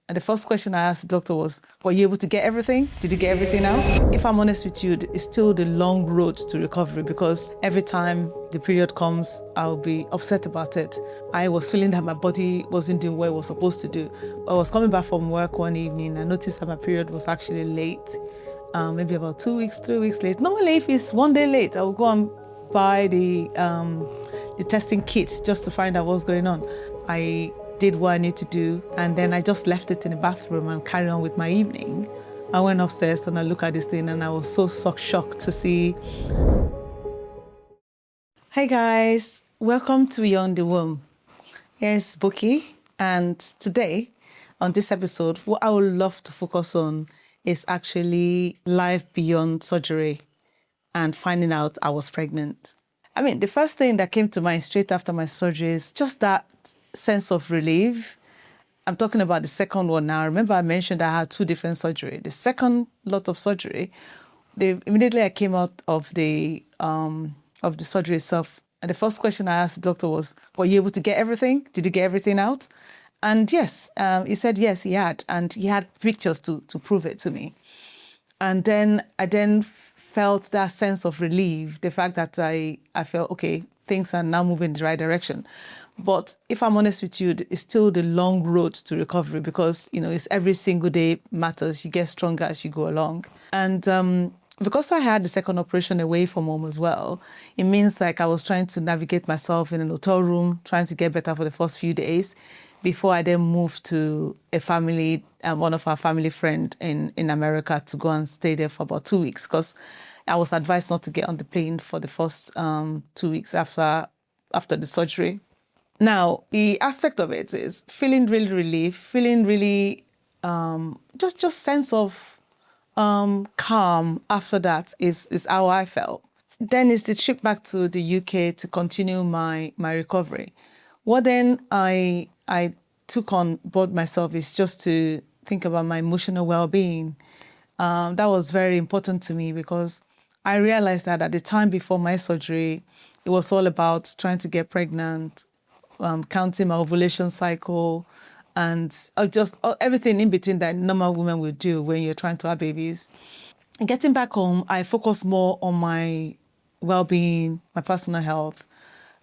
And the first question I asked the doctor was, were you able to get everything? Did you get everything out? If I'm honest with you, it's still the long road to recovery because every time the period comes, I'll be upset about it. I was feeling that my body wasn't doing what it was supposed to do. I was coming back from work one evening. I noticed that my period was actually late, maybe about 2 weeks, 3 weeks late. Normally, if it's 1 day late, I will go and buy the testing kits just to find out what's going on. I did what I need to do, and then I just left it in the bathroom and carried on with my evening. I went upstairs and I looked at this thing and I was so shocked to see. Hey guys, welcome to Beyond the Womb. Here's Bukky, and today on this episode, what I would love to focus on is actually life beyond surgery and finding out I was pregnant. I mean, the first thing that came to mind straight after my surgery is just that sense of relief. I'm talking about the second one now. Remember I mentioned I had 2 different surgery. The second lot of surgery, immediately I came out of the surgery itself. And the first question I asked the doctor was, were you able to get everything? Did you get everything out? And yes, he said yes, he had. And he had pictures to prove it to me. And then I felt that sense of relief, the fact that I felt, okay, things are now moving in the right direction. But if I'm honest with you, it's still the long road to recovery because, it's every single day matters. You get stronger as you go along. And because I had the second operation away from home as well, it means like I was trying to navigate myself in an hotel room, trying to get better for the first few days before I then moved to a family, one of our family friend in America to go and stay there for about 2 weeks because I was advised not to get on the plane for the first 2 weeks after the surgery. Now, the aspect of it is feeling really relief, feeling really just sense of calm after that is how I felt. Then it's the trip back to the UK to continue my recovery. What then I took on board myself is just to think about my emotional well-being. That was very important to me because I realized that at the time before my surgery, it was all about trying to get pregnant, counting my ovulation cycle, and just everything in between that normal women would do when you're trying to have babies. Getting back home, I focused more on my well-being, my personal health,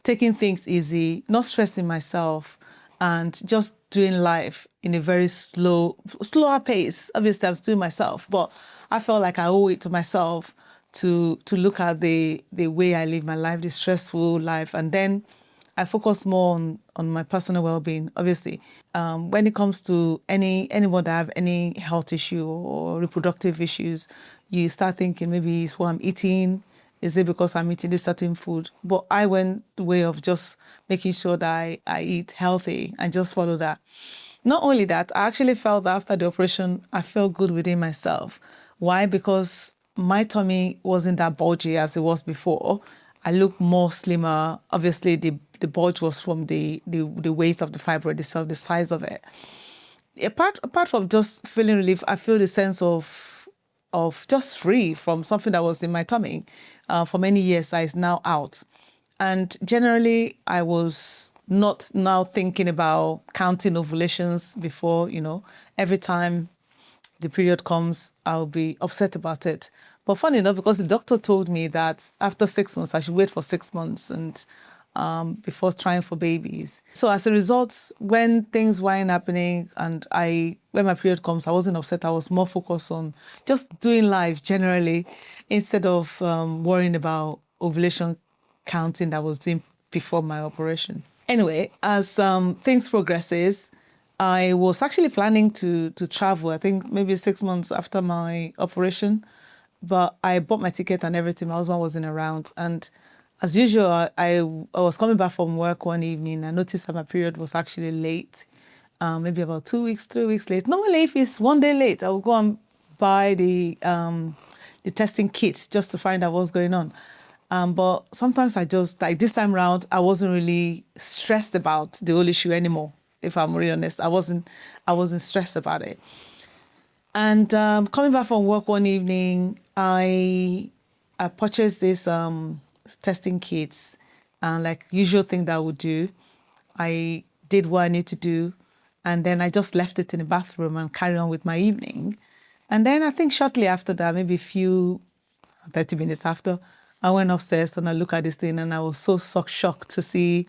taking things easy, not stressing myself, and just doing life in a very slower pace. Obviously, I'm still myself, but I felt like I owe it to myself to look at the way I live my life, the stressful life, and then I focus more on my personal well-being. Obviously, when it comes to anyone that have any health issue or reproductive issues, you start thinking maybe it's what I'm eating. Is it because I'm eating this certain food? But I went the way of just making sure that I eat healthy and just follow that. Not only that, I actually felt that after the operation, I felt good within myself. Why? Because my tummy wasn't that bulgy as it was before. I looked more slimmer. Obviously, the bulge was from the weight of the fibroid itself, the size of it. Apart from just feeling relief, I feel the sense of just free from something that was in my tummy for many years that is now out. And generally, I was not now thinking about counting ovulations before, every time the period comes, I'll be upset about it. But funny enough, because the doctor told me that after 6 months, I should wait for 6 months and before trying for babies. So as a result, when things weren't happening and when my period comes, I wasn't upset. I was more focused on just doing life generally instead of worrying about ovulation counting that I was doing before my operation. Anyway, as things progresses, I was actually planning to travel, I think maybe 6 months after my operation, but I bought my ticket and everything. My husband wasn't around. And as usual, I was coming back from work one evening. I noticed that my period was actually late, maybe about 2 weeks, 3 weeks late. Normally, if it's 1 day late, I will go and buy the testing kits just to find out what's going on. But sometimes I just, like this time around, I wasn't really stressed about the whole issue anymore. If I'm really honest, I wasn't stressed about it. And coming back from work one evening, I purchased this testing kits, and like usual thing that I would do, I did what I need to do, And then I just left it in the bathroom and carried on with my evening. And then I think shortly after that, maybe a few 30 minutes after, I went upstairs and I looked at this thing and I was so shocked to see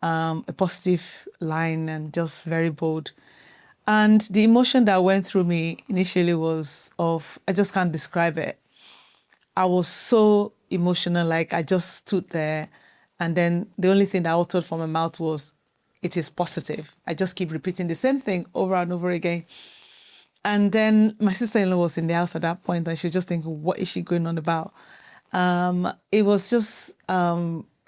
a positive line and just very bold. And the emotion that went through me initially was of, I just can't describe it. I was so emotional, like I just stood there. And then the only thing that uttered from my mouth was, it is positive. I just keep repeating the same thing over and over again. And then my sister-in-law was in the house at that point and she was just thinking, what is she going on about? It was just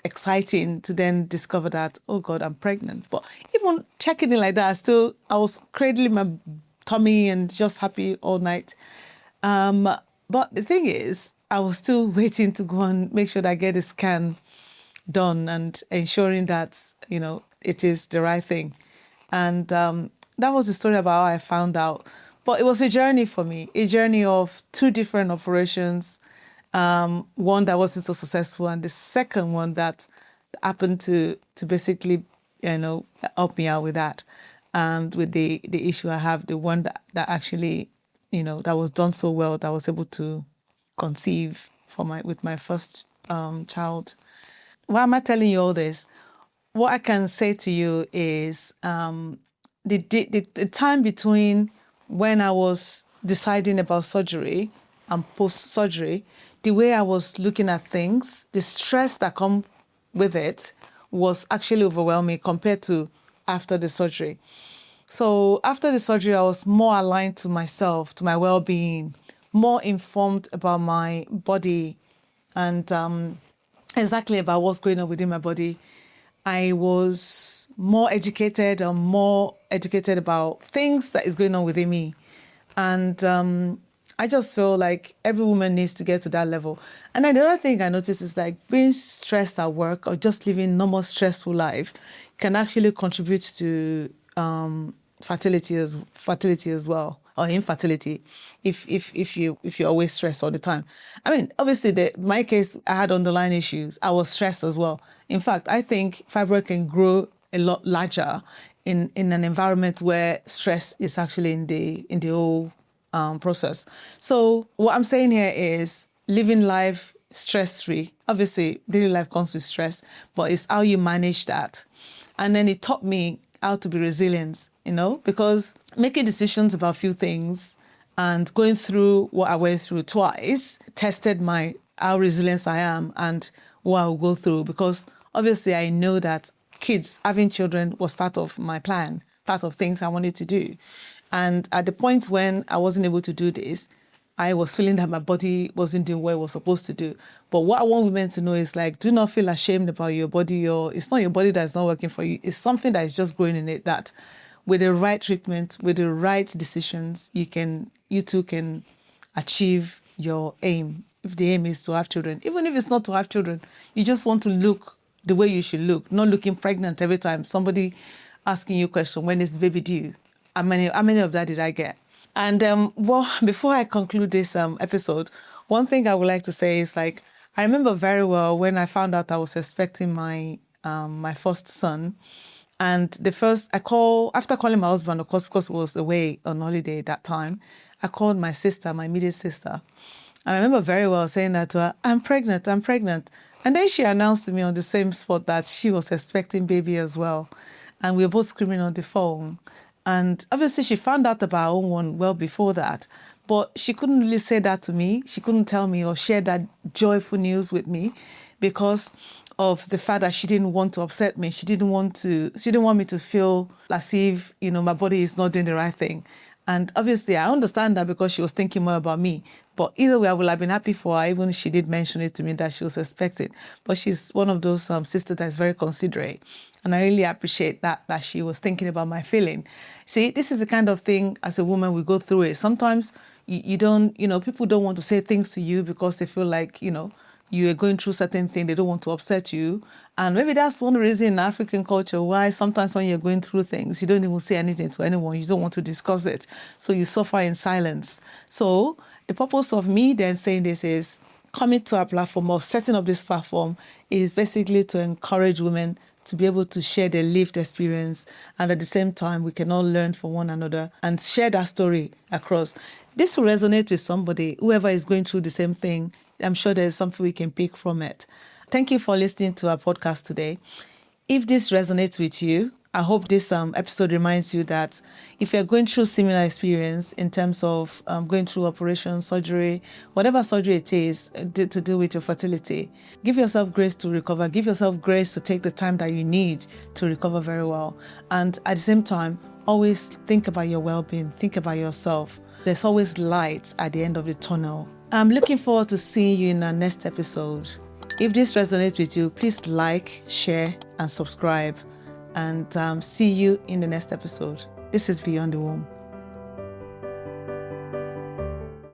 exciting to then discover that, oh God, I'm pregnant. But even checking it like that, I was cradling my tummy and just happy all night. But the thing is, I was still waiting to go and make sure that I get a scan done and ensuring that, it is the right thing. And that was the story about how I found out. But it was a journey for me, a journey of two different operations. One that wasn't so successful, and the second one that happened to basically, help me out with that. And with the issue I have, the one that actually, that was done so well, that I was able to conceive with my first child. Why am I telling you all this? What I can say to you is the time between when I was deciding about surgery and post-surgery, the way I was looking at things, the stress that come with it was actually overwhelming compared to after the surgery. So after the surgery, I was more aligned to myself, to my well-being, more informed about my body and exactly about what's going on within my body. I was more educated about things that is going on within me. And I just feel like every woman needs to get to that level. And then the other thing I noticed is like being stressed at work or just living normal stressful life can actually contribute to fertility as well, or infertility, if you're always stressed all the time. I mean, obviously, my case, I had underlying issues. I was stressed as well. In fact, I think fibroid can grow a lot larger in an environment where stress is actually in the whole process. So what I'm saying here is living life stress-free. Obviously, daily life comes with stress, but it's how you manage that. And then it taught me how to be resilient, because making decisions about a few things and going through what I went through twice tested how resilient I am and what I will go through. Because obviously I know that having children was part of my plan, part of things I wanted to do. And at the point when I wasn't able to do this, I was feeling that my body wasn't doing what it was supposed to do. But what I want women to know is like, do not feel ashamed about your body, or it's not your body that's not working for you. It's something that is just growing in it that with the right treatment, with the right decisions, you too can achieve your aim. If the aim is to have children, even if it's not to have children, you just want to look the way you should look, not looking pregnant every time somebody asking you a question, when is the baby due? How many of that did I get? And before I conclude this episode, one thing I would like to say is like, I remember very well when I found out I was expecting my first son. And after calling my husband, of course, because he was away on holiday at that time, I called my sister, my immediate sister. And I remember very well saying that to her, I'm pregnant. And then she announced to me on the same spot that she was expecting baby as well. And we were both screaming on the phone. And obviously she found out about her own one well before that, but she couldn't really say that to me. She couldn't tell me or share that joyful news with me because of the fact that she didn't want to upset me. She didn't want me to feel as if, my body is not doing the right thing. And obviously I understand that because she was thinking more about me. But either way, I would have been happy for her, even if she did mention it to me that she was expecting. But she's one of those sisters that is very considerate. And I really appreciate that she was thinking about my feeling. See, this is the kind of thing as a woman we go through it. Sometimes you don't, people don't want to say things to you because they feel like, you are going through certain things, they don't want to upset you. And maybe that's one reason in African culture why sometimes when you're going through things, you don't even say anything to anyone. You don't want to discuss it. So you suffer in silence. So the purpose of me then saying this is coming to our platform or setting up this platform is basically to encourage women to be able to share their lived experience. And at the same time, we can all learn from one another and share that story across. This will resonate with somebody, whoever is going through the same thing. I'm sure there's something we can pick from it. Thank you for listening to our podcast today. If this resonates with you, I hope this episode reminds you that if you're going through similar experience in terms of going through operation, surgery, whatever surgery it is to deal with your fertility, give yourself grace to recover. Give yourself grace to take the time that you need to recover very well. And at the same time, always think about your well-being. Think about yourself. There's always light at the end of the tunnel. I'm looking forward to seeing you in our next episode. If this resonates with you, please like, share, and subscribe. And see you in the next episode. This is Beyond the Womb.